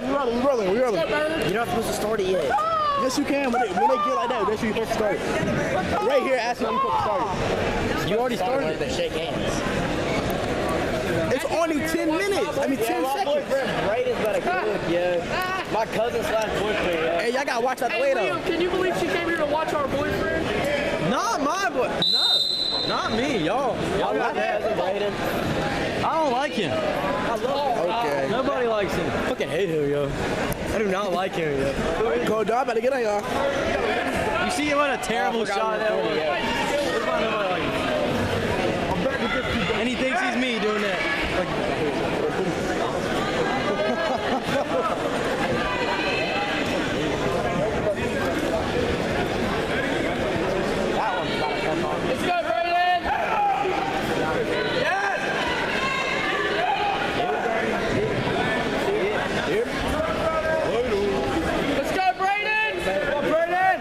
we rolling. You're not supposed to start it yet. Yes, you can. When they get like that, that's when you're supposed to start it. Right here, asking when you're supposed to start it. You already started it. Shake hands. It's only 10 minutes. I mean, 10 my seconds. boyfriend Brayden's got a cook, yo. My cousin slash boyfriend, yo. Hey, y'all gotta watch that way though. Liam, can you believe she came here to watch our boyfriend? Not my boy. No. Not me, y'all. Y'all got that, Brayden. I don't like him. Okay. Nobody likes him. I fucking hate him, yo. I do not like him, yo. Go, dog. Better get on, y'all. You see what a terrible shot that was? There's not nobody like him. And he thinks he's me doing that. Let's go, Brayden! Yes! Let's go, Brayden! Come on, Brayden!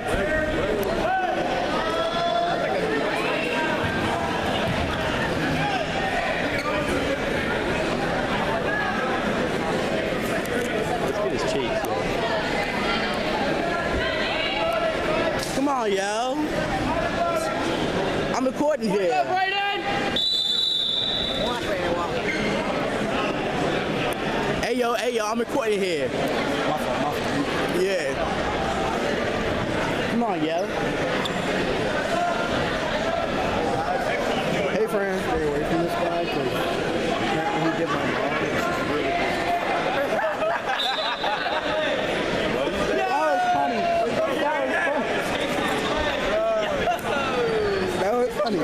Let's get his cheeks. Come on, yo. I'm recording Let's go, here. Brayden! Hey, yo, I'm recording here. Yeah. Come on, yo. Hey, friend. Stay away from this guy, because apparently he did my mom. That was funny.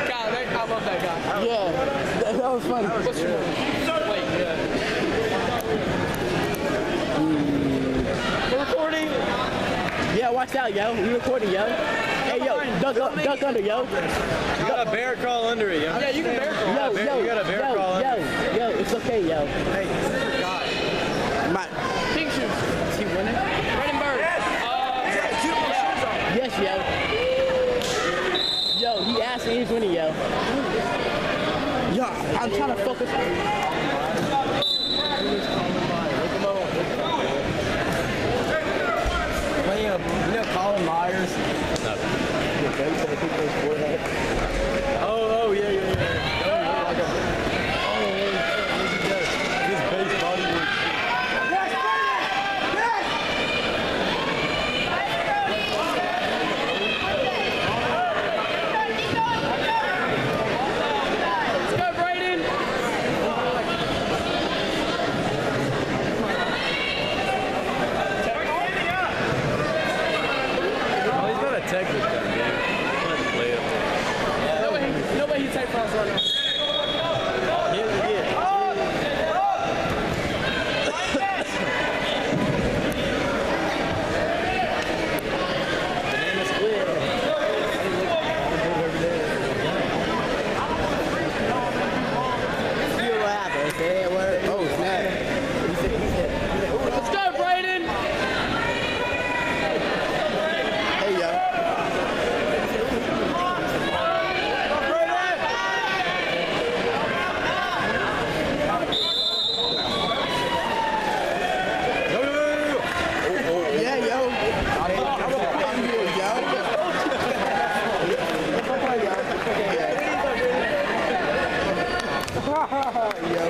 God, I love that guy. Yeah, that was funny. What's your name? Wait, We're recording. Yeah, watch out, yo. We recording, yo. Hey, yo, duck under, yo. You got a bear crawl under it, yo. Yeah, you can bear crawl. You got a bear crawl under it. Yo, it's okay, yo. Hey, My, Pink shoes. is he winning? Brayden Bird. Yes, yo. Yo, he asked me he's winning, yo. Yo, I'm trying to focus. You know Colin Myers? Oh, yeah. His base body work. Let's go, Brayden! Oh, he's got a Texas gun, dude. He's gonna play up there. No way he take fouls right now. Oh, snap. Let's go, Brayden! Hey, yo. Yeah, yo. I'm recording you, yo. Yo.